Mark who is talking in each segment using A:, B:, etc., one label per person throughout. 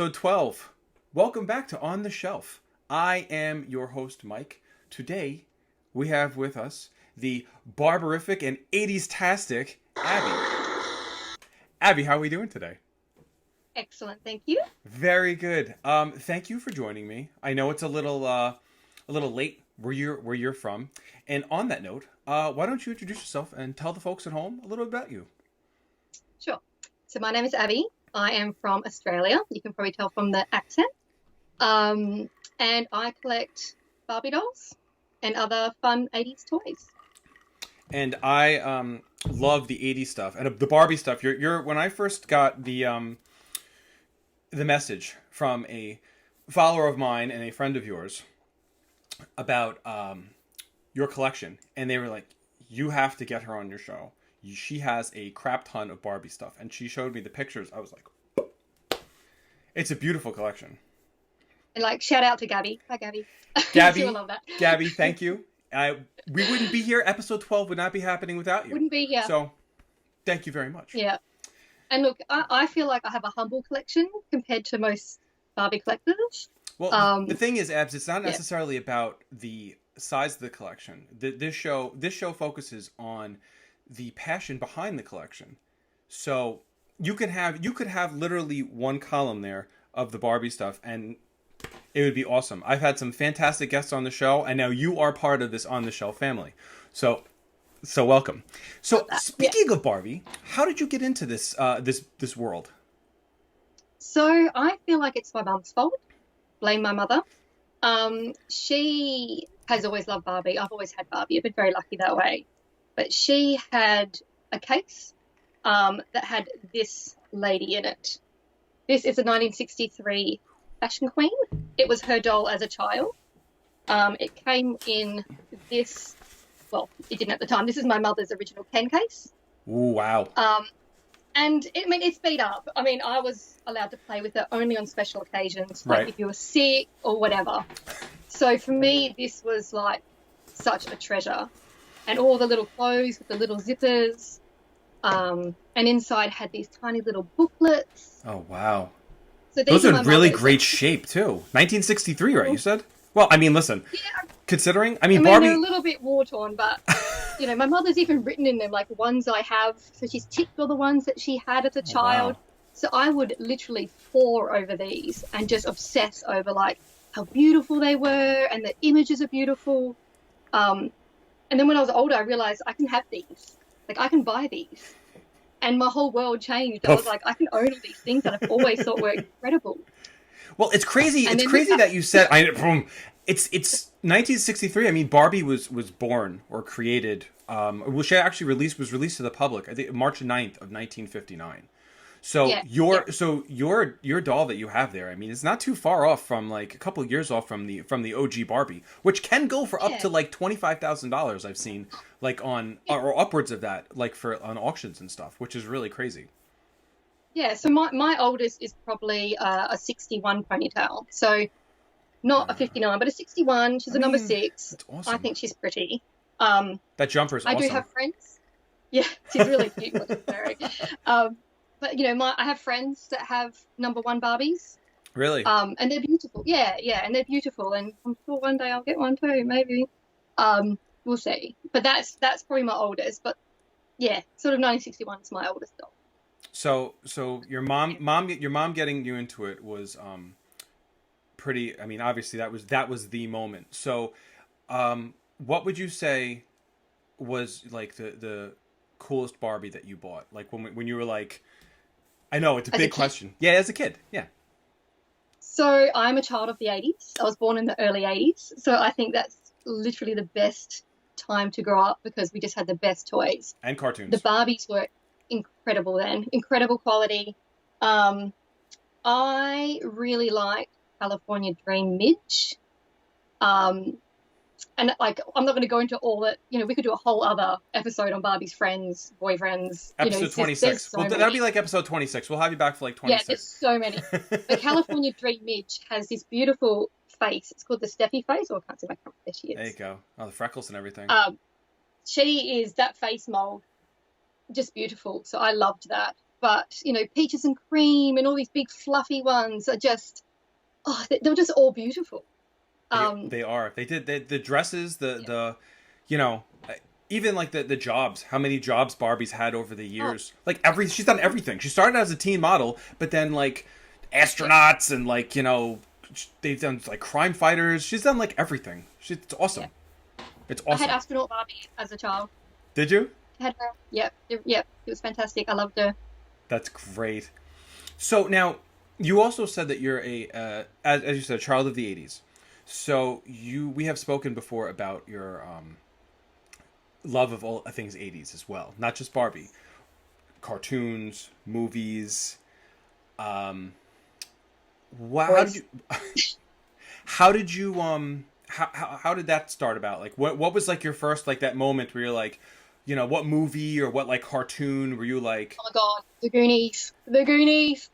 A: episode 12. Welcome back to On the Shelf. I am your host, Mike. Today, we have with us the barbarific and 80s-tastic Abbey. Abby, how are we doing today?
B: Excellent, thank you.
A: Very good. Thank you for joining me. I know it's a little late where you're from. And on that note, why don't you introduce yourself and tell the folks at home a little bit about you?
B: Sure. So my name is Abbey. I am from Australia. You can probably tell from the accent. And I collect Barbie dolls and other fun 80s toys.
A: And I love the 80s stuff and the Barbie stuff. You're when I first got the message from a follower of mine and a friend of yours about your collection, and they were like, you have to get her on your show. She has a crap ton of Barbie stuff, and she showed me the pictures. I was like, it's a beautiful collection.
B: And like, shout out to Gabby. Hi, Gabby.
A: Gabby,
B: I love that.
A: Gabby, thank you. We wouldn't be here. Episode 12 would not be happening without you.
B: Wouldn't be here.
A: So, thank you very much.
B: Yeah. And look, I feel like I have a humble collection compared to most Barbie collectors.
A: Well, the thing is, Abs, it's not necessarily about the size of the collection. This show focuses on the passion behind the collection. So you could have literally one column there of the Barbie stuff, and it would be awesome. I've had some fantastic guests on the show, and now you are part of this On the Shelf family. So welcome. So speaking of Barbie, how did you get into this this world?
B: So I feel like it's my mum's fault. Blame my mother. She has always loved Barbie. I've always had Barbie. I've been very lucky that way. But she had a case that had this lady in it. This is a 1963 fashion queen. It was her doll as a child. It came in this, well, it didn't at the time. This is my mother's original Ken case.
A: Ooh, wow.
B: And it's beat up. I mean, I was allowed to play with it only on special occasions, like if you were sick or whatever. So for me, this was like such a treasure. And all the little clothes with the little zippers. And inside had these tiny little booklets.
A: Oh, wow.
B: So
A: those are in really great shape, too. 1963, right, you said? Well, I mean, listen, considering, I mean, Barbie...
B: they're a little bit war-torn, but, you know, my mother's even written in them, like, ones I have. So she's ticked all the ones that she had as a child. Wow. So I would literally pore over these and just obsess over, like, how beautiful they were and the images are beautiful. And then when I was older, I realized I can have these. Like, I can buy these. And my whole world changed. I was like, I can own all these things that I've always thought were incredible.
A: Well, it's crazy. It's crazy that you said, it's 1963. I mean, Barbie was born or created, she actually was released to the public, I think, March 9th of 1959. So your doll that you have there, I mean, it's not too far off from, like, a couple of years off from the OG Barbie, which can go for up to like $25,000. I've seen, like, on or upwards of that, like, on auctions and stuff, which is really crazy.
B: Yeah. So my oldest is probably a 61 ponytail. So not a 59, but a 61. She's a number 6.
A: That's awesome.
B: I think she's pretty.
A: That jumper's awesome.
B: I do have friends. Yeah, she's really cute. But, you know, I have friends that have number 1 Barbies.
A: Really?
B: And they're beautiful. Yeah, and they're beautiful. And I'm sure one day I'll get one too, maybe. We'll see. But that's probably my oldest. But, yeah, sort of 1961 is my oldest doll.
A: So your mom getting you into it was pretty. I mean, obviously that was the moment. So, what would you say was, like, the coolest Barbie that you bought? Like, when you were like, I know it's a big question. Yeah, as a kid. Yeah.
B: So I'm a child of the 80s. I was born in the early 80s. So I think that's literally the best time to grow up because we just had the best toys.
A: And cartoons.
B: The Barbies were incredible then. Incredible quality. I really liked California Dream Midge. And, like, I'm not going to go into all that. You know, we could do a whole other episode on Barbie's friends, boyfriends.
A: Episode 26. Well, that'll be like episode 26. We'll have you back for like 26.
B: Yeah, there's so many. But California Dream Midge has this beautiful face. It's called the Steffi face. Oh, I can't see my camera. There she is.
A: There you go. Oh, the freckles and everything.
B: She is that face mold. Just beautiful. So I loved that. But, Peaches and Cream and all these big fluffy ones are just, they were just all beautiful.
A: They are. They did the dresses, the even like the jobs. How many jobs Barbie's had over the years? Like she's done everything. She started as a teen model, but then like astronauts and like they've done like crime fighters. She's done like everything. It's awesome. Yeah. It's awesome.
B: I had astronaut Barbie as a child.
A: Did you?
B: I had her. Yep. It was fantastic. I loved her.
A: That's great. So now you also said that you're as you said, a child of the '80s. So we have spoken before about your love of all things '80s as well, not just Barbie, cartoons, movies. How did that start about? Like, what was like your first like that moment where you're like, what movie or what like cartoon were you like?
B: Oh my God, The Goonies. The Goonies.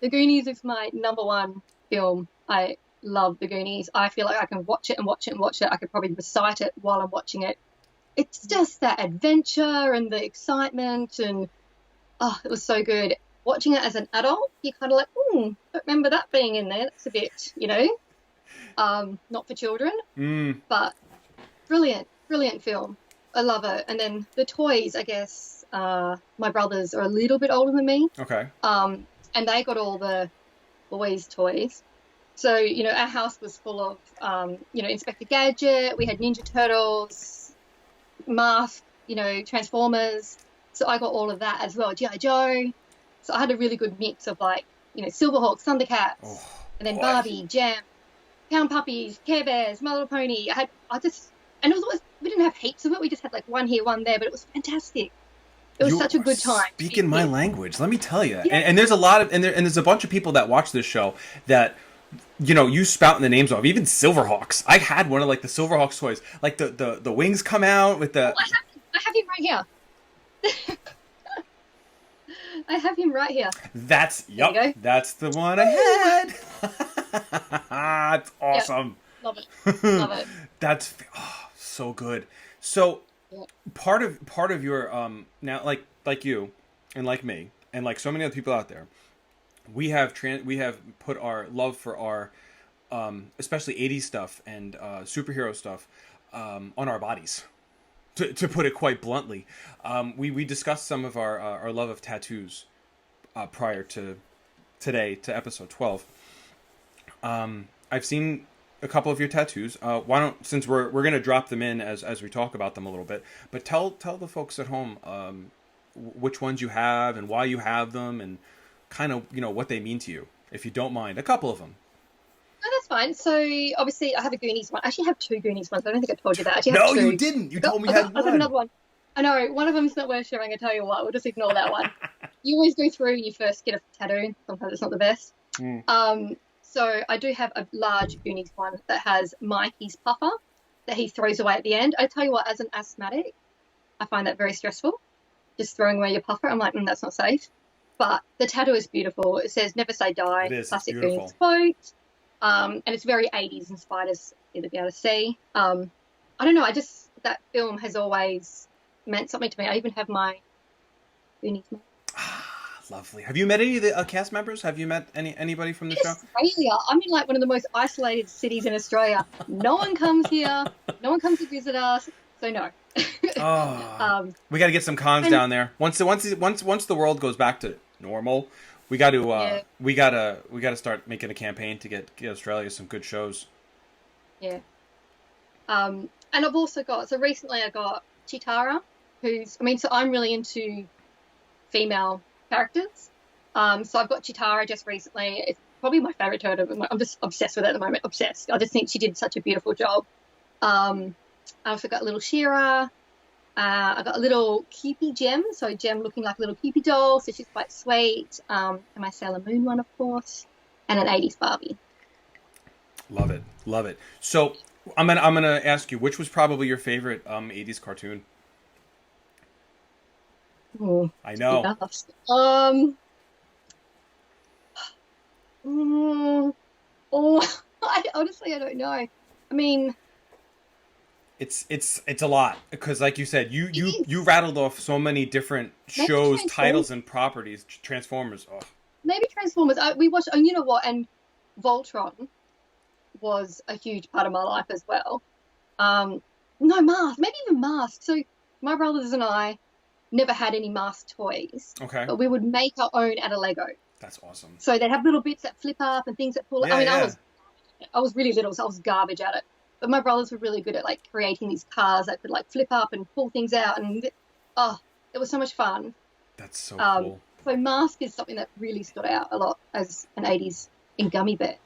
B: The Goonies is my number one film. I love The Goonies. I feel like I can watch it and watch it and watch it. I could probably recite it while I'm watching it. It's just that adventure and the excitement, and it was so good. Watching it as an adult, you're kind of like, don't remember that being in there. That's a bit, not for children. But brilliant film. I love it. And then the toys, I guess, my brothers are a little bit older than me.
A: Okay.
B: And they got all the boys' toys. So, our house was full of, Inspector Gadget. We had Ninja Turtles, Mask, Transformers. So I got all of that as well. G.I. Joe. So I had a really good mix of like, Silverhawks, Thundercats, and then Barbie, Jam, Pound Puppies, Care Bears, My Little Pony. And it was always, we didn't have heaps of it. We just had like one here, one there, but it was fantastic. It was such a good time.
A: Speaking my language, let me tell you. Yeah. And there's a lot of, and there's a bunch of people that watch this show that, you spouting the names off. Even Silverhawks. I had one of like the Silverhawks toys. Like the wings come out with the.
B: Oh, I have him right here. I have him right here.
A: That's the one I had. It's awesome.
B: Yep. Love it.
A: That's so good. So part of your now like you and like me and like so many other people out there, we have put our love for our especially 80s stuff and superhero stuff on our bodies. To put it quite bluntly, we discussed some of our love of tattoos prior to today, to episode 12. I've seen a couple of your tattoos. Why don't, since we're gonna drop them in as we talk about them a little bit, but tell the folks at home which ones you have and why you have them and kind of what they mean to you, if you don't mind. A couple of them.
B: No, that's fine. So obviously I have a Goonies one. I actually have two Goonies ones. I don't think I told you that. I actually
A: no,
B: have two.
A: You didn't. You told me you had one.
B: I have another one. I know. One of them's not worth sharing. I tell you what. We'll just ignore that one. You always go through when you first get a tattoo. Sometimes it's not the best. So I do have a large Goonies one that has Mikey's puffer that he throws away at the end. I tell you what, as an asthmatic, I find that very stressful. Just throwing away your puffer. I'm like, that's not safe. But the tattoo is beautiful. It says "Never Say Die."
A: It is.
B: Classic
A: Beautiful.
B: Goonies quote. And it's very 80s inspired, as you'll be able to see. I don't know. That film has always meant something to me. I even have my Goonies mug.
A: Lovely. Have you met any of the cast members? Have you met anybody from the show?
B: Australia. I'm in like one of the most isolated cities in Australia. No one comes here. No one comes to visit us. So no.
A: We got to get some cons down there. Once the world goes back to normal, we got to we got to start making a campaign to get Australia some good shows.
B: Yeah. And I've also got, so recently I got Chitara, so I'm really into female characters. So I've got Chitara just recently. It's probably my favorite turtle. I'm just obsessed with it at the moment. Obsessed. I just think she did such a beautiful job. I also got a little Shira. I got a little Cupid Gem. So Gem looking like a little Cupid doll. So she's quite sweet. And my Sailor Moon one, of course. And an 80s Barbie.
A: Love it. Love it. So I'm gonna ask you, which was probably your favorite 80s cartoon?
B: Ooh,
A: I know.
B: I honestly don't know. I mean,
A: It's a lot because, like you said,
B: It
A: you
B: is.
A: rattled off so many different
B: Maybe
A: shows, titles,
B: Transformers.
A: and properties. Transformers. Oh,
B: Maybe Transformers. We watched, and you know what? And Voltron was a huge part of my life as well. Um, no, Mask, maybe even Mask. So my brothers and I never had any Mask toys,
A: okay,
B: but we would make our own out of Lego.
A: that's awesome.
B: So they'd have little bits that flip up and things that pull. I
A: Yeah,
B: mean,
A: yeah.
B: I was really little, so I was garbage at it. But my brothers were really good at like creating these cars that could like flip up and pull things out, and oh, it was so much fun.
A: That's so
B: Um,
A: cool.
B: so Mask is something that really stood out a lot as an '80s in gummy bear.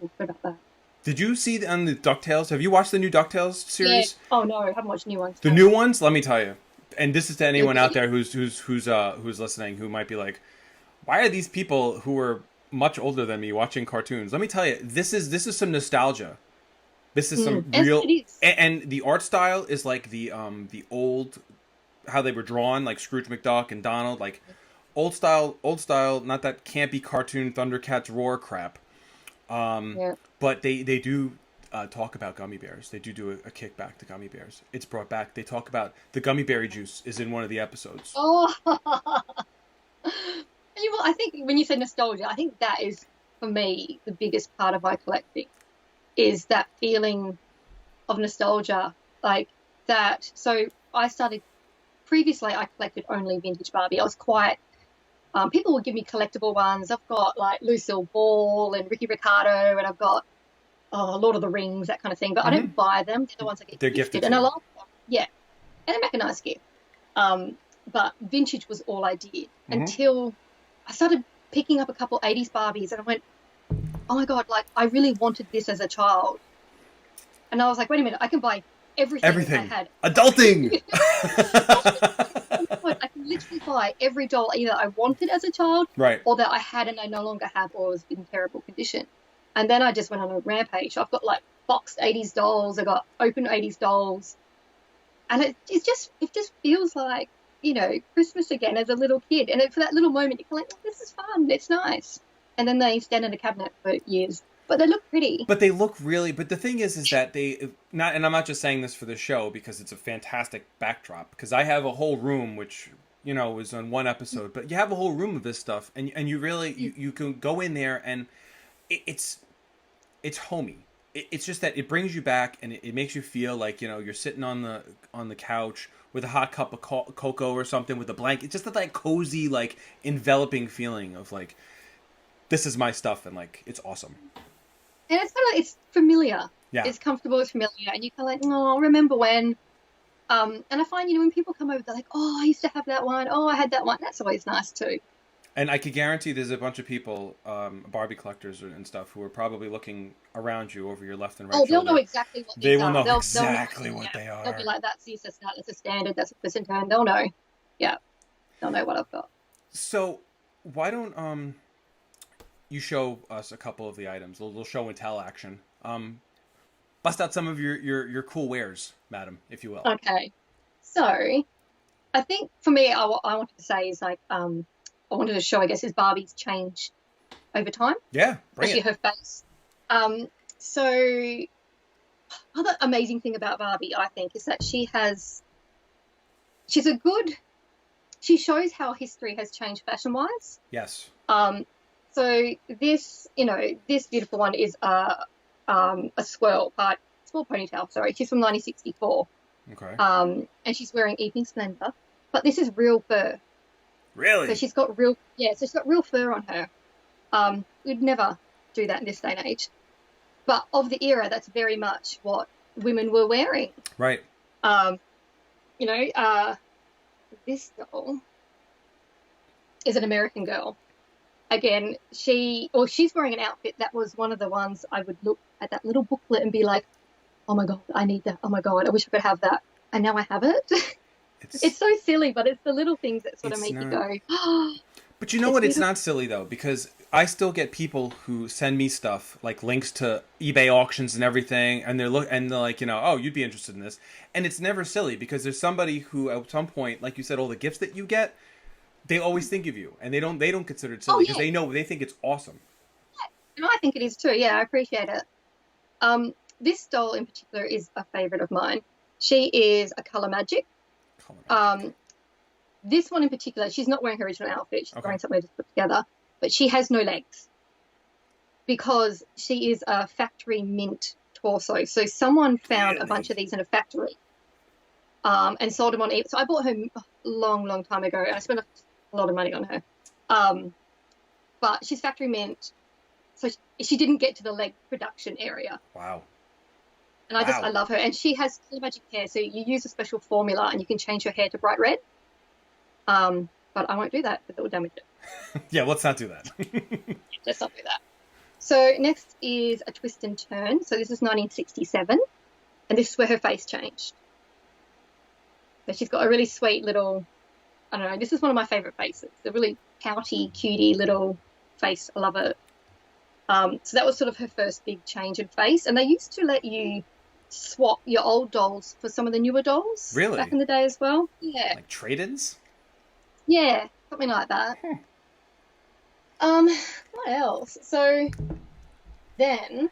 B: Oh, what about that?
A: Did you see on the DuckTales? Have you watched the new DuckTales
B: Yeah.
A: series?
B: Oh no, I haven't watched new ones.
A: The
B: No.
A: new ones, let me tell you. And this is to
B: They're
A: anyone out
B: good.
A: there who's listening who might be like, why are these people who are much older than me watching cartoons? Let me tell you, this is some nostalgia. This is some
B: Yes,
A: real,
B: it is.
A: and the art style is like the old, how they were drawn, like Scrooge McDuck and Donald, like old style, not that campy cartoon Thundercats roar crap.
B: Yeah.
A: But they do talk about gummy bears. They do a kickback to gummy bears. It's brought back. They talk about the gummy berry juice is in one of the episodes.
B: Oh, you know what? I think when you say nostalgia, I think that is for me the biggest part of my collecting is that feeling of nostalgia, like that. So I started previously. I collected only vintage Barbie. I was quite. People would give me collectible ones. I've got like Lucille Ball and Ricky Ricardo, and I've got Lord of the Rings, that kind of thing. But I
A: Hmm.
B: don't buy them. They're the ones I get
A: They're gifted
B: gifted,
A: to
B: and I
A: you.
B: love them. Yeah, and they make a nice gift. Um, but vintage was all I did
A: Hmm.
B: until I started picking up a couple 80s Barbies, and I went, oh my God, like I really wanted this as a child. And I was like, wait a minute, I can buy everything I
A: Everything.
B: had.
A: Adulting.
B: I can literally buy every doll either I wanted as a child
A: Right.
B: or that I had and I no longer have or was in terrible condition. And then I just went on a rampage. I've got like boxed 80s dolls, I got open 80s dolls. And it just feels like, Christmas again as a little kid. And for that little moment, you're like, oh, this is fun, it's nice. And then they stand in a cabinet for years. But they look pretty.
A: But they look really. But the thing is that they not. And I'm not just saying this for the show because it's a fantastic backdrop. Because I have a whole room which was on one episode, but you have a whole room of this stuff, and you really you can go in there and it's homey. It's just that it brings you back and it makes you feel like you're sitting on the couch with a hot cup of cocoa or something with a blanket. It's just that cozy like enveloping feeling of like this is my stuff and like it's awesome.
B: And it's kind of, it's familiar.
A: Yeah.
B: It's comfortable, it's familiar. And you kind of like, oh, remember when? And I find, when people come over, they're like, oh, I used to have that one. Oh, I had that one. That's always nice too.
A: And I could guarantee there's a bunch of people, Barbie collectors and stuff, who are probably looking around you over your left and right
B: Oh, they'll know
A: shoulder.
B: exactly what
A: They
B: these
A: will
B: are.
A: know
B: They'll know.
A: exactly what
B: Yeah.
A: they
B: They'll be
A: are.
B: like, that's a standard, that's a percentile. They'll know. Yeah. They'll know what I've got.
A: So why don't you show us a couple of the items, a little show and tell action. Bust out some of your cool wares, madam, if you will.
B: Okay. So I think for me, I wanted to say is like, I wanted to show, I guess, is Barbie's changed over time,
A: Yeah, bring
B: especially
A: it.
B: her face. So other amazing thing about Barbie, I think, is that she shows how history has changed fashion wise.
A: Yes.
B: So this beautiful one is a swirl ponytail. Sorry, she's from 1964.
A: Okay.
B: And she's wearing evening splendor, but this is real fur.
A: Really?
B: So she's got real fur on her. We'd never do that in this day and age. But of the era, that's very much what women were wearing.
A: Right.
B: You know, this doll is an American girl. Again, she's wearing an outfit that was one of the ones I would look at that little booklet and be like, oh my God, I need that. Oh my God, I wish I could have that. And now I have it. It's so silly, but it's the little things that sort of make you go, oh.
A: But you know what? It's not silly though, because I still get people who send me stuff like links to eBay auctions and everything, and they're like, oh, you'd be interested in this, and it's never silly because there's somebody who at some point, like you said, all the gifts that you get, they always think of you, and they don't consider it silly because they think it's awesome.
B: And I think it is too. Yeah, I appreciate it. This doll in particular is a favorite of mine. She is a color magic.
A: Color magic.
B: This one in particular, she's not wearing her original outfit. She's
A: Okay.
B: wearing something just put together, but she has no legs because she is a factory mint torso. So someone found a bunch of these in a factory and sold them on eBay. So I bought her a long time ago, and I spent a lot of money on her. But she's factory mint, so she didn't get to the leg production area.
A: Wow.
B: And I love her. And she has color magic hair, so you use a special formula and you can change her hair to bright red. But I won't do that because it will damage it.
A: Yeah, let's not do that.
B: Let's not do that. So next is a twist and turn. So this is 1967, and this is where her face changed. So she's got a really sweet little, I don't know, this is one of my favourite faces. A really pouty, cutie little face. I love it. So that was sort of her first big change in face. And they used to let you swap your old dolls for some of the newer dolls.
A: Really?
B: Back in the day as well. Yeah.
A: Like trade-ins?
B: Yeah, something like that. What else? So then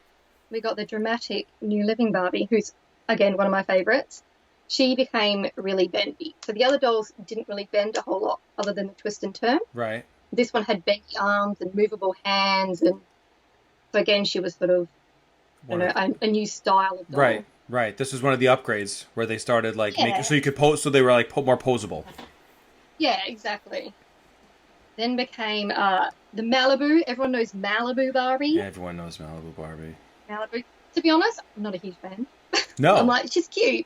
B: we got the dramatic new Living Barbie, who's, again, one of my favourites. She became really bendy. So the other dolls didn't really bend a whole lot other than the twist and turn.
A: Right.
B: This one had bendy arms and movable hands. And so, again, she was sort of, a new style of doll.
A: Right. This was one of the upgrades where they started, like, making, so you could pose, so they were, like, more posable.
B: Yeah, exactly. Then became the Malibu. Everyone knows Malibu Barbie.
A: Yeah, everyone knows Malibu Barbie.
B: Malibu. To be honest, I'm not a huge fan.
A: No.
B: I'm like, she's cute,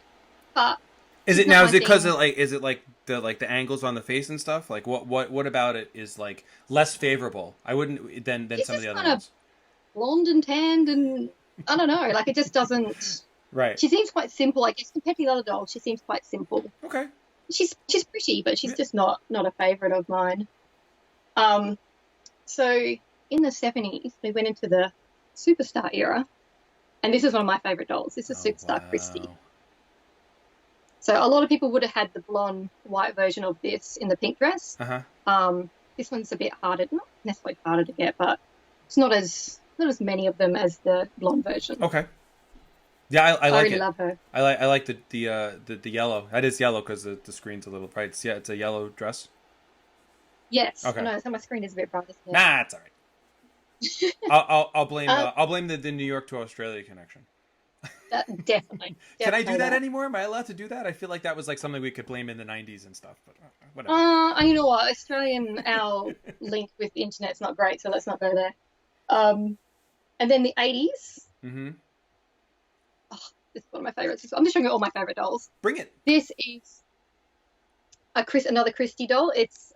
B: but
A: is it because of the angles on the face and stuff? Like what about it is like less favorable? I wouldn't than some of the other ones.
B: Blonde and tanned, and I don't know. Like it just doesn't.
A: Right.
B: She seems quite simple. I guess compared to the other dolls, she seems quite simple.
A: Okay.
B: She's pretty, but she's just not a favorite of mine. So in the 70s, we went into the superstar era, and this is one of my favorite dolls. This is Superstar Christy. So a lot of people would have had the blonde white version of this in the pink dress. This one's a bit harder, not necessarily harder to get, but it's not as many of them as the blonde version.
A: Okay. Yeah, I like
B: really
A: it.
B: Love her.
A: I like the yellow. That is yellow because the screen's a little bright. It's a yellow dress.
B: Yes.
A: Okay.
B: No, so my screen is a bit bright.
A: Nah, it's all right. I'll blame the New York to Australia connection.
B: Definitely.
A: Can I do that anymore? Am I allowed to do that? I feel like that was like something we could blame in the 90s and stuff, but whatever.
B: You know what? Our link with the internet's not great, so let's not go there. And then the 80s. Mm-hmm. Oh, this is one of my favorites. I'm just showing you all my favorite dolls.
A: Bring it.
B: This is another Christy doll. It's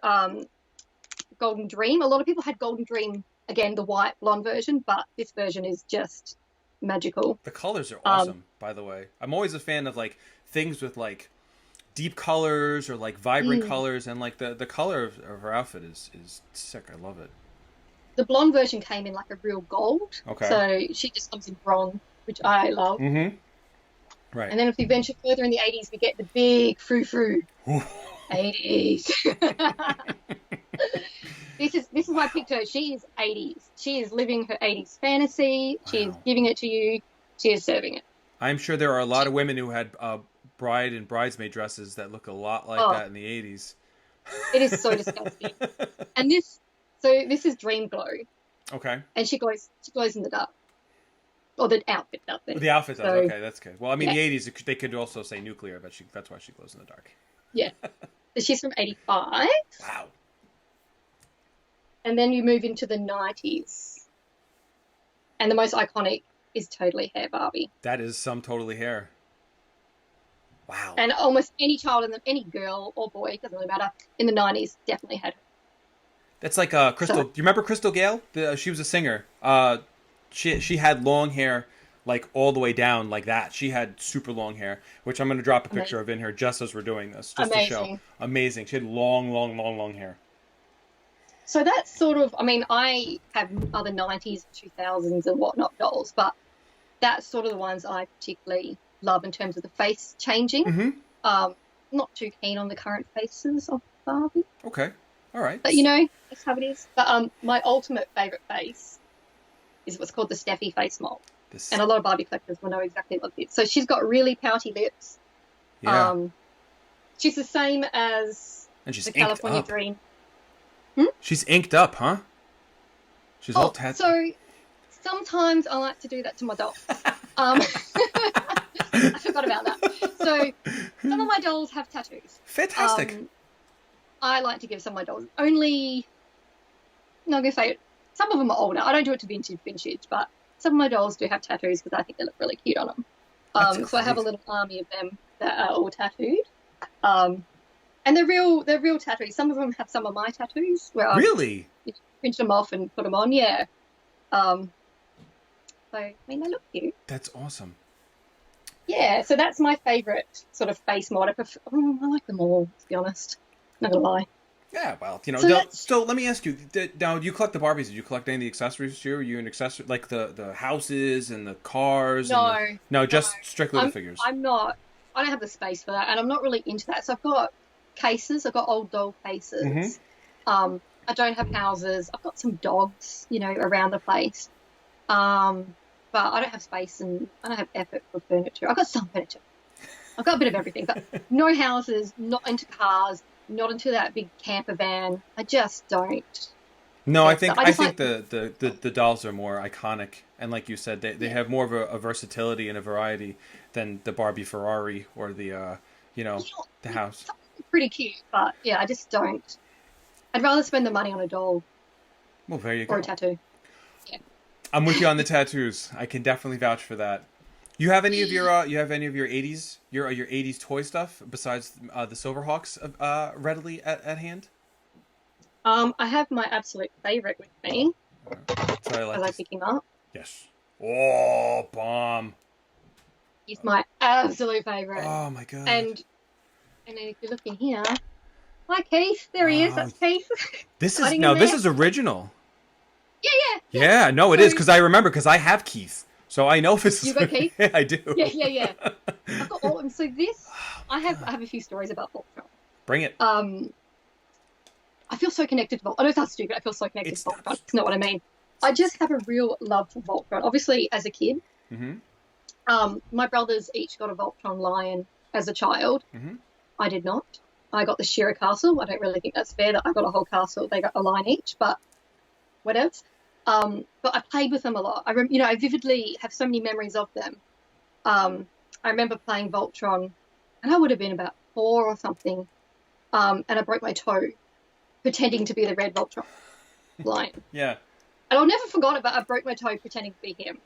B: Golden Dream. A lot of people had Golden Dream, again, the white blonde version, but this version is just magical.
A: The colors are awesome, by the way. I'm always a fan of like things with like deep colors or like vibrant colors, and like the color of her outfit is sick. I love it.
B: The blonde version came in like a real gold. Okay. So she just comes in bronze, which I love. Mm-hmm. Right. And then if we venture further in the 80s, we get the big frou-frou. 80s. This is my picture. She is 80s. She is living her 80s fantasy. She is giving it to you. She is serving it. I'm
A: sure there are a lot of women who had bride and bridesmaid dresses that look a lot like that in the 80s.
B: It is so disgusting. And this is Dreamglow.
A: Okay.
B: And she glows in the dark. Or the outfit does.
A: The outfit does. Okay, that's good. Well, I mean, the 80s, they could also say nuclear, but that's why she glows in the dark.
B: Yeah. So she's from 85.
A: Wow.
B: And then you move into the 90s. And the most iconic is Totally Hair Barbie.
A: That is some Totally Hair. Wow.
B: And almost any child, any girl or boy, doesn't really matter, in the 90s definitely had her.
A: That's like Crystal. Do you remember Crystal Gale? She was a singer. She had long hair, like all the way down like that. She had super long hair, which I'm going to drop a picture of in here just as we're doing this, just to show. Amazing. She had long hair. So that's sort of, I mean, I have other 90s, 2000s and whatnot dolls, but that's sort of the ones I particularly love in terms of the face changing. Mm-hmm. Not too keen on the current faces of Barbie. Okay. All right. But, that's how it is. But my ultimate favourite face is what's called the Steffi face mold. And a lot of Barbie collectors will know exactly what it is. So she's got really pouty lips. Yeah.
B: She's the same as
A: And she's
B: the
A: inked
B: California
A: up.
B: Dream.
A: She's inked up, huh? She's all tattooed.
B: So sometimes I like to do that to my dolls. I forgot about that. So some of my dolls have tattoos.
A: Fantastic.
B: I like to give some of my dolls only. No, I'm gonna say some of them are older. I don't do it to vintage, but some of my dolls do have tattoos because I think they look really cute on them. So I have a little army of them that are all tattooed. And they're real tattoos. Some of them have some of my tattoos where I
A: Really?
B: print them off and put them on. Yeah. So I mean, they look cute.
A: That's awesome.
B: Yeah. So that's my favorite sort of face mod. I like them all, to be honest. Not gonna lie.
A: Yeah, well, you know.
B: So
A: So let me ask you. Now, do you collect the Barbies? Did you collect any of the accessories too? Are you an accessory like the houses and the cars?
B: No.
A: No, just strictly the figures.
B: I'm not. I don't have the space for that, and I'm not really into that. So I've got cases. I've got old doll cases.
A: Mm-hmm.
B: I don't have houses. I've got some dogs, around the place. But I don't have space and I don't have effort for furniture. I've got some furniture. I've got a bit of everything, but no houses, not into cars, not into that big camper van. I just don't.
A: No, I think the dolls are more iconic, and like you said, they have more of a versatility and a variety than the Barbie Ferrari or the the house.
B: Pretty cute, but yeah, I just don't. I'd rather spend the money on a doll.
A: Well, there you go.
B: Or a tattoo. Yeah.
A: I'm with you on the tattoos. I can definitely vouch for that. You have any of your 80s your 80s toy stuff besides the Silverhawks readily at hand?
B: I have my absolute favorite with me.
A: Sorry,
B: as I pick him up.
A: Yes. Oh, bomb!
B: He's my absolute favorite.
A: Oh my god!
B: And then if you look in here, hi Keith. There he is. That's Keith.
A: This is original.
B: Yeah.
A: Yeah, no, it is because I remember because I have Keith. So I know this is...
B: You got Keith?
A: Yeah, I do.
B: Yeah. I've got all of them. So this, I have a few stories about Voltron.
A: Bring it.
B: I feel so connected to Voltron. I know it sounds stupid. I feel so connected to Voltron. It's not what I mean. I just have a real love for Voltron. Obviously, as a kid, my brothers each got a Voltron lion as a child. Mm-hmm. I did not. I got the Shearer Castle. I don't really think that's fair that I got a whole castle. They got a lion each, but whatever. But I played with them a lot. I vividly have so many memories of them. I remember playing Voltron, and I would have been about 4 or something, and I broke my toe pretending to be the red Voltron lion.
A: Yeah.
B: And I'll never forget it, but I broke my toe pretending to be him.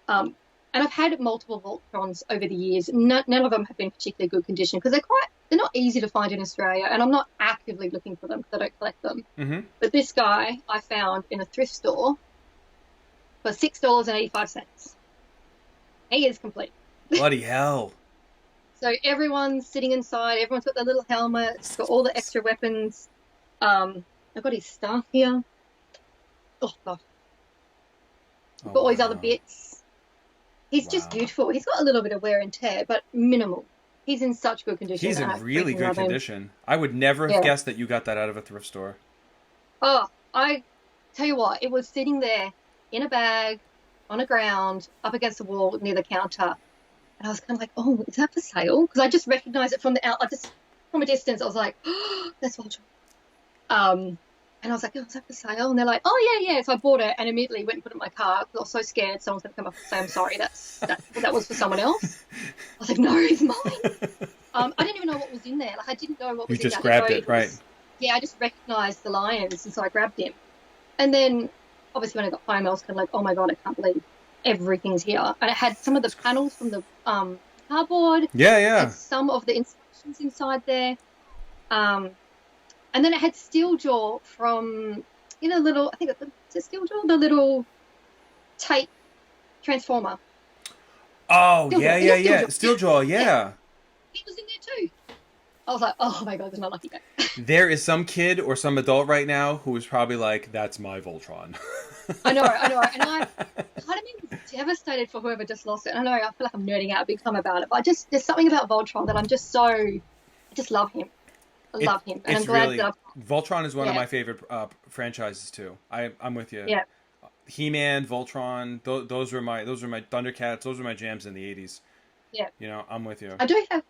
B: And I've had multiple Voltrons over the years. None of them have been particularly good condition because they're not easy to find in Australia, and I'm not actively looking for them because I don't collect them. Mm-hmm. But this guy I found in a thrift store for $6.85. He is complete.
A: Bloody hell.
B: So everyone's sitting inside. Everyone's got their little helmets, got all the extra weapons. I've got his staff here. Oh, God. I've got all his other bits. He's just beautiful. He's got a little bit of wear and tear, but minimal. He's in such good condition.
A: He's in really good condition. I would never have guessed that you got that out of a thrift store.
B: Oh, I tell you what, it was sitting there in a bag, on the ground, up against the wall near the counter. And I was kind of like, oh, is that for sale? Because I just recognized it from from a distance. I was like, oh, that's Voltron. And I was like, oh, is that for sale? And they're like, oh, yeah. So I bought it and immediately went and put it in my car because I was so scared someone's going to come up and say, I'm sorry, that was for someone else. I was like, no, it's mine. I didn't even know what was in there. Like, I didn't know what was in there.
A: You just grabbed it, right?
B: Yeah, I just recognized the lions, and so I grabbed him. And then, obviously, when I got home, I was kind of like, oh, my God, I can't believe everything's here. And it had some of the panels from the cardboard.
A: Yeah.
B: It had some of the instructions inside there. And then it had Steeljaw from, I think it's Steeljaw, the little tape transformer.
A: Oh,
B: Steeljaw.
A: yeah. Steeljaw, yeah.
B: He was in there too. I was like, oh my God, this is my lucky day.
A: There is some kid or some adult right now who is probably like, that's my Voltron.
B: I know. And I kind of been devastated for whoever just lost it. I know, I feel like I'm nerding out big time about it, but there's something about Voltron that I just love him. I love him, and I'm glad that
A: Voltron is one of my favorite franchises too. I'm with you.
B: Yeah.
A: He-Man, Voltron, those were my Thundercats. Those were my jams in the 80s.
B: Yeah.
A: I'm with you.
B: I do have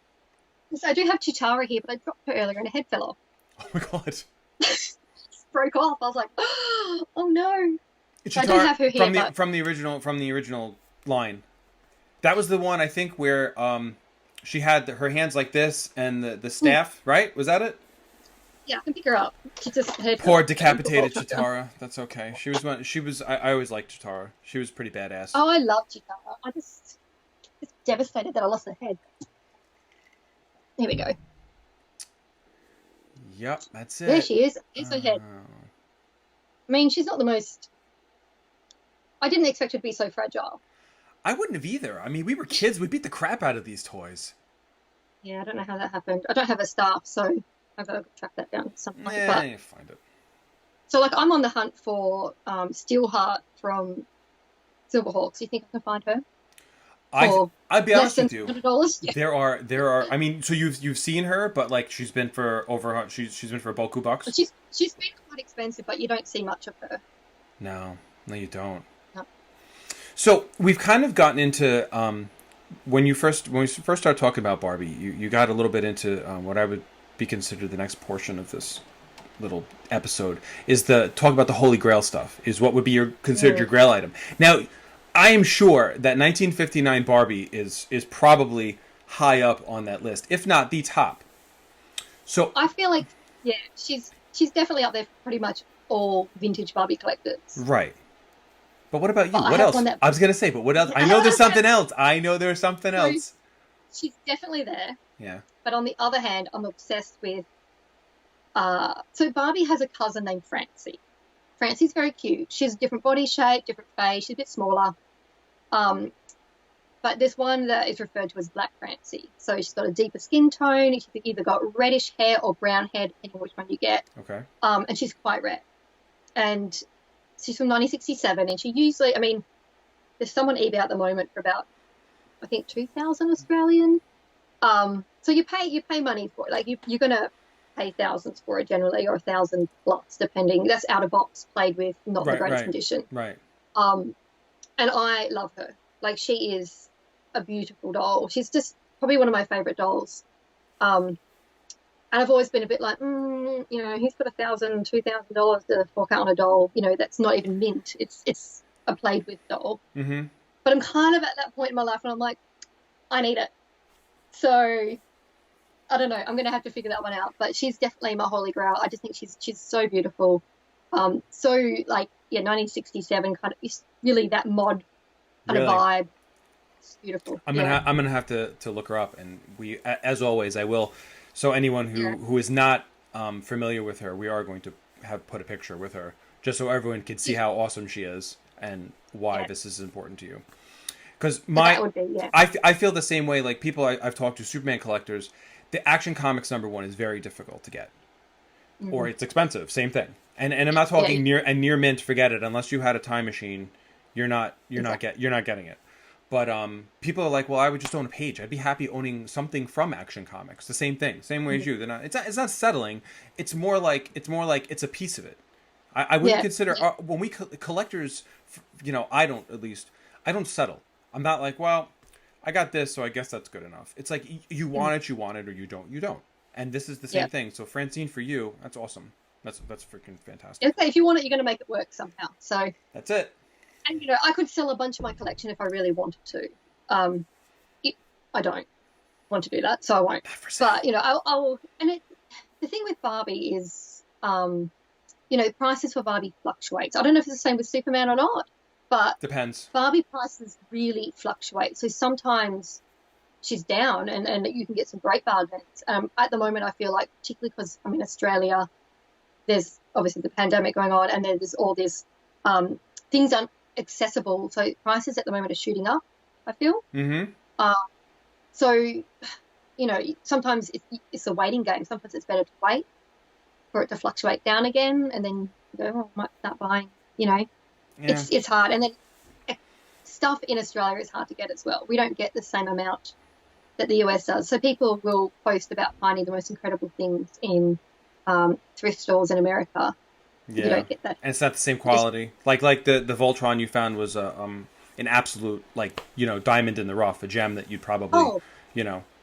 B: So I do have Chitara here, but I dropped her earlier and her head fell off.
A: Oh my god.
B: Broke off. I was like, oh no. So I do
A: Chitara
B: have her here,
A: from the original line. That was the one I think where she had her hands like this and the staff, right? Was that it?
B: Yeah, I can pick her up. She just
A: poor decapitated Chitara. That's okay. She was. I always liked Chitara. She was pretty badass.
B: Oh, I love Chitara. I just devastated that I lost her head. Here we go.
A: Yep, that's it.
B: There she is. Here's her head. I mean, she's not the most. I didn't expect her to be so fragile.
A: I wouldn't have either. I mean, we were kids. We beat the crap out of these toys.
B: Yeah, I don't know how that happened. I don't have a staff, so I've got to track that down at some point.
A: Yeah, you find it.
B: So, like, I'm on the hunt for Steelheart from Silverhawks. Do you think I can find her?
A: I'd be honest with you.
B: $100? Yeah.
A: There are. I mean, so you've seen her, but like she's been for over. She's been for $1 bucks.
B: She's been quite expensive, but you don't see much of her.
A: No, you don't.
B: No.
A: So we've kind of gotten into when we first started talking about Barbie, you got a little bit into what I would be considered the next portion of this little episode is the talk about the Holy Grail stuff. Is what would be considered your Grail item. Now, I am sure that 1959 Barbie is probably high up on that list, if not the top. So
B: I feel like she's definitely up there for pretty much all vintage Barbie collectors.
A: Right. But what about you? What else? I was gonna say, but what else? I know there's something else.
B: She's definitely there.
A: Yeah.
B: But on the other hand, I'm obsessed with. So Barbie has a cousin named Francie. Francie's very cute. She's a different body shape, different face. She's a bit smaller. But there's one that is referred to as Black Francie. So she's got a deeper skin tone. She's either got reddish hair or brown hair, depending on which one you get.
A: Okay.
B: And she's quite rare. And she's from 1967. And she usually, I mean, there's some on eBay at the moment for about, I think, 2,000 Australian. So you pay money for it. Like you're gonna pay thousands for it generally, or 1,000 plus, depending. That's out of box, played with, not in the greatest condition.
A: Right.
B: And I love her. Like, she is a beautiful doll. She's just probably one of my favorite dolls. And I've always been a bit like, who's put $1,000, $2,000 to fork out on a doll? That's not even mint. It's a played with doll.
A: Mm-hmm.
B: But I'm kind of at that point in my life when I'm like, I need it. So I don't know. I'm going to have to figure that one out. But she's definitely my holy grail. I just think she's so beautiful. 1967 kind of, really that mod kind of vibe. It's beautiful.
A: I'm gonna have to look her up, and we, as always, I will. So anyone who is not familiar with her, we are going to put a picture with her, just so everyone can see how awesome she is and why this is important to you. Because I feel the same way. Like people I've talked to, Superman collectors, the Action Comics #1 is very difficult to get, or it's expensive. Same thing. And I'm not talking near mint. Forget it. Unless you had a time machine, you're not getting it. But people are like, well, I would just own a page. I'd be happy owning something from Action Comics. The same thing, same way as you. It's not settling. It's more like it's a piece of it. I wouldn't consider when we collectors. I don't settle. I'm not like, well, I got this, so I guess that's good enough. It's like you want it, or you don't. And this is the same thing. So Francine, for you, that's awesome. That's freaking fantastic.
B: Okay, if you want it, you're going to make it work somehow. So
A: that's it.
B: And I could sell a bunch of my collection if I really wanted to. I don't want to do that, so I won't. But I'll. And the thing with Barbie is, prices for Barbie fluctuates. I don't know if it's the same with Superman or not, but
A: depends. Barbie
B: prices really fluctuate. So sometimes she's down, and you can get some great bargains. At the moment, I feel like, particularly because I'm in Australia, there's obviously the pandemic going on, and there's all this things aren't accessible, so prices at the moment are shooting up, I feel.
A: Mm-hmm.
B: So sometimes it's a waiting game. Sometimes it's better to wait for it to fluctuate down again, and then you go, I might start buying. It's hard. And then stuff in Australia is hard to get as well. We don't get the same amount that the US does. So people will post about finding the most incredible things in thrift stores in America.
A: Yeah,
B: you don't get that.
A: And it's not the same quality. Like the Voltron you found was an absolute diamond in the rough, a gem that you'd probably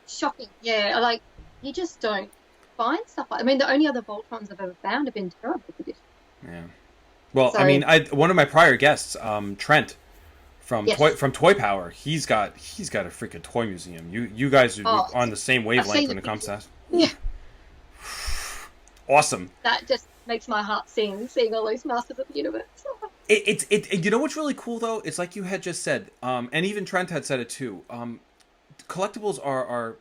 B: shocking. Yeah, you just don't find stuff like. I mean, the only other Voltrons I've ever found have been terrible editions.
A: Yeah. Well, I
B: So
A: mean, one of my prior guests, Trent
B: yes,
A: From Toy Power, he's got a freaking toy museum. You guys are
B: oh,
A: on the same
B: I've
A: wavelength
B: seen the
A: when it comes to
B: pictures.
A: that.
B: Yeah,
A: Awesome.
B: that just makes my heart sing, seeing all those Masters of the Universe.
A: You know what's really cool though? It's like you had just said, and even Trent had said it too. Collectibles are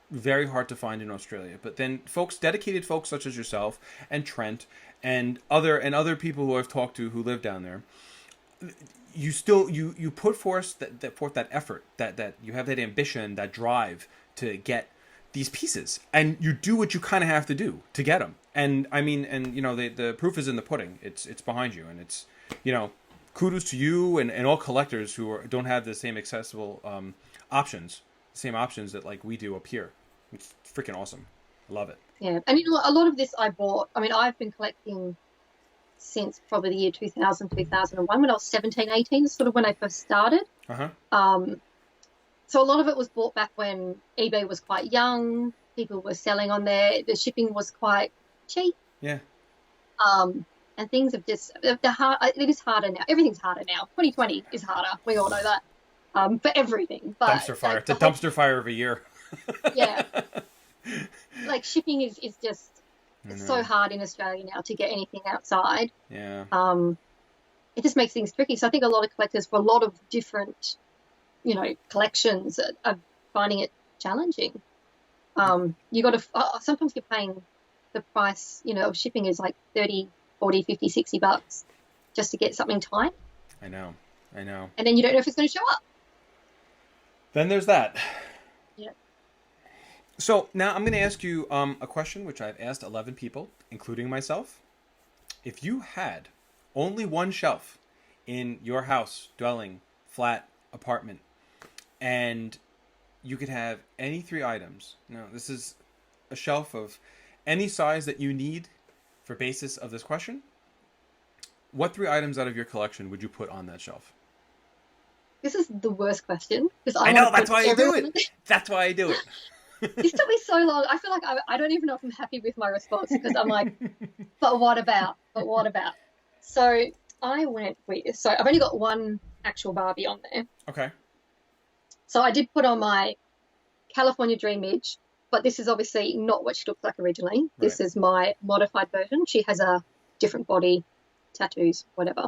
A: very hard to find in Australia, but then dedicated folks such as yourself and Trent and other people who I've talked to who live down there, you put forth that effort, that you have that ambition, that drive to get these pieces, and you do what you kind of have to do to get them. And I mean, and the proof is in the pudding. It's behind you, and it's kudos to you and all collectors who don't have the same accessible options, the same options that like we do up here. It's freaking awesome. I love it.
B: Yeah, and a lot of this I bought. I mean, I've been collecting since probably the year 2000, 2001, when I was 17, 18, sort of when I first started.
A: Uh-huh.
B: So a lot of it was bought back when eBay was quite young. People were selling on there. The shipping was quite cheap.
A: Yeah.
B: And things have just, it is harder now. Everything's harder now. 2020 is harder. We all know that. For everything. But
A: dumpster fire. It's a dumpster fire of a year.
B: Yeah. Like shipping is just, it's so hard in Australia now to get anything outside.
A: Yeah.
B: It just makes things tricky. So I think a lot of collectors for a lot of different, collections are finding it challenging. You got to, sometimes you're paying the price, of shipping is like 30, 40, 50, 60 bucks just to get something tight.
A: I know.
B: And then you don't know if it's going to show up.
A: Then there's that.
B: Yeah.
A: So now I'm going to ask you a question which I've asked 11 people, including myself. If you had only one shelf in your house, dwelling, flat, apartment, and you could have any 3 items. Now, this is a shelf of any size that you need for basis of this question. What 3 items out of your collection would you put on that shelf?
B: This is the worst question because
A: I know, that's why I do it. That's why I do it.
B: This took me so long. I feel like I don't even know if I'm happy with my response because I'm like, but what about? So I went with, so I've only got one actual Barbie on there.
A: Okay.
B: So I did put on my California Dream Image, but this is obviously not what she looks like originally. Right. This is my modified version. She has a different body, tattoos, whatever.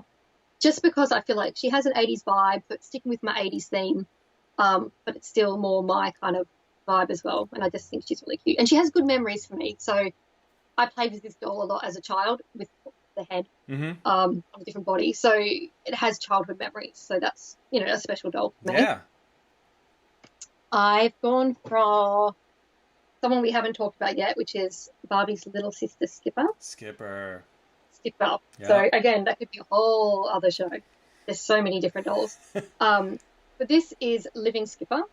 B: Just because I feel like she has an 80s vibe, but sticking with my 80s theme, but it's still more my kind of vibe as well. And I just think she's really cute. And she has good memories for me. So I played with this doll a lot as a child with the head on a different body. So it has childhood memories. So that's, a special doll for me.
A: Yeah.
B: I've gone for someone we haven't talked about yet, which is Barbie's little sister, Skipper. Yep. So again, that could be a whole other show. There's so many different dolls. But this is Living Skipper,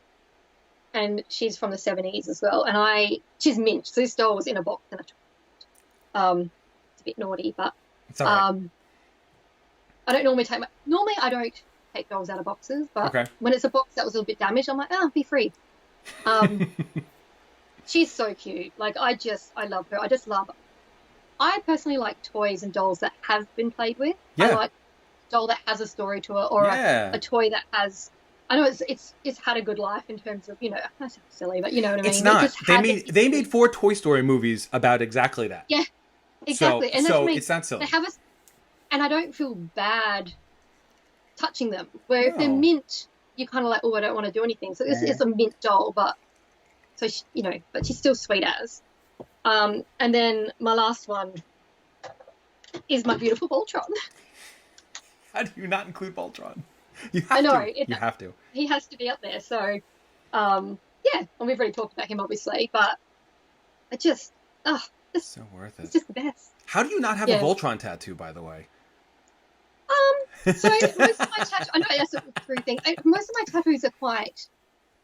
B: and she's from the 70s as well. And she's mint. So this doll was in a box, and I took it. It's a bit naughty, but
A: it's all right.
B: I don't normally I don't take dolls out of boxes, but when it's a box that was a little bit damaged, I'm like, be free. She's so cute. Like I love her. I personally like toys and dolls that have been played with. Yeah. I like a doll that has a story to it, or a toy that has. I know it's had a good life in terms of that's silly, but you know what I mean.
A: It's not. They made 4 Toy Story movies about exactly that.
B: Yeah, exactly.
A: So, and it's not silly.
B: They have and I don't feel bad touching them. Where if they're mint, you're kind of like, I don't want to do anything. So this is a mint doll, but so but she's still sweet as. And then my last one is my beautiful Voltron.
A: How do you not include Voltron? You have to.
B: He has to be up there. So, and we've already talked about him, obviously, but it's
A: so worth it.
B: It's just the best.
A: How do you not have a Voltron tattoo, by the way?
B: So most of my tattoos, I know that's a true thing. Most of my tattoos are quite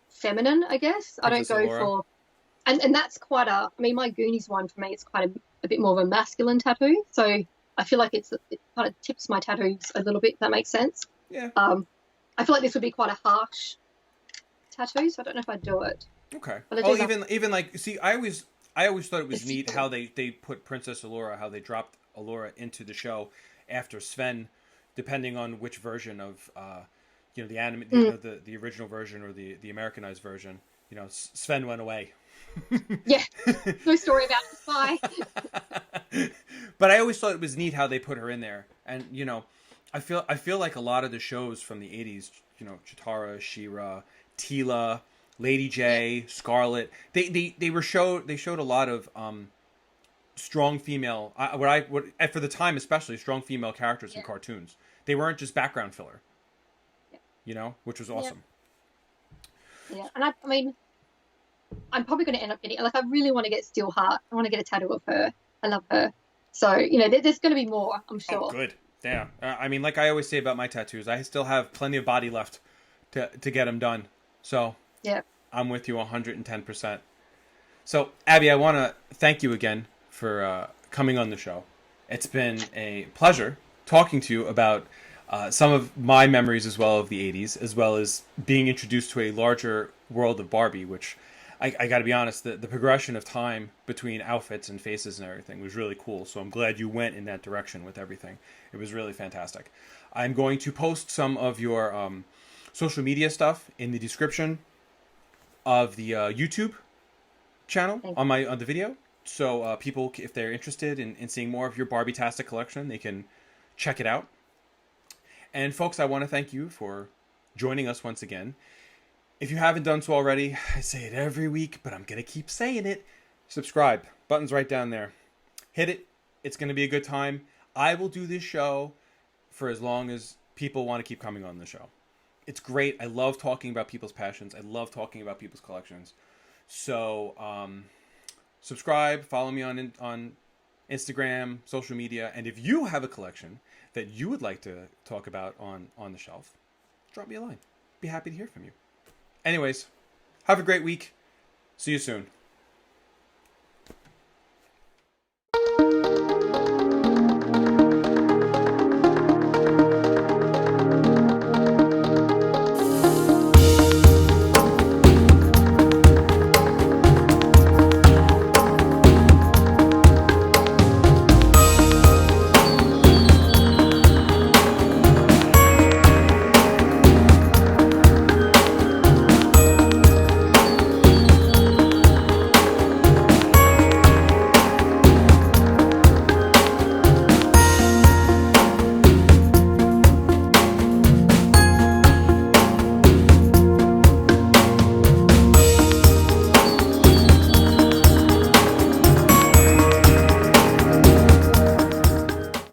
B: feminine, I guess. I don't go for, and that's quite my Goonies one for me, it's quite a bit more of a masculine tattoo. So I feel like it kind of tips my tattoos a little bit, if that makes sense.
A: Yeah.
B: I feel like this would be quite a harsh tattoo, so I don't know if I'd do it.
A: Okay. Even like, see, I I always thought it was neat how they put Princess Allura, how they dropped Allura into the show after Sven, depending on which version of the anime, the original version or the Americanized version. Sven went away.
B: Yeah, no story about it. Bye.
A: But I always thought it was neat how they put her in there, and I feel like a lot of the shows from the '80s, Chitara, She-Ra, Tila, Lady J, Scarlet, they showed a lot of strong female, for the time especially, strong female characters in cartoons. They weren't just background filler, which was awesome.
B: Yeah, and I mean, I'm probably going to end up getting, like, I really want to get Steelheart. I want to get a tattoo of her. I love her. So, there's going to be more, I'm sure.
A: Oh, good. Yeah. I mean, like I always say about my tattoos, I still have plenty of body left to get them done. So,
B: yeah,
A: I'm with you 110%. So, Abby, I want to thank you again for coming on the show. It's been a pleasure talking to you about some of my memories as well of the 80s, as well as being introduced to a larger world of Barbie, which I got to be honest, the progression of time between outfits and faces and everything was really cool. So I'm glad you went in that direction with everything. It was really fantastic. I'm going to post some of your social media stuff in the description of the YouTube channel on the video. So people, if they're interested in seeing more of your Barbie-tastic collection, they can check it out. And folks, I want to thank you for joining us once again. If you haven't done so already, I say it every week, but I'm going to keep saying it. Subscribe. Button's right down there. Hit it. It's going to be a good time. I will do this show for as long as people want to keep coming on the show. It's great. I love talking about people's passions. I love talking about people's collections. So, subscribe. Follow me on Instagram, social media. And if you have a collection that you would like to talk about on the shelf, drop me a line. Be happy to hear from you. Anyways, have a great week. See you soon.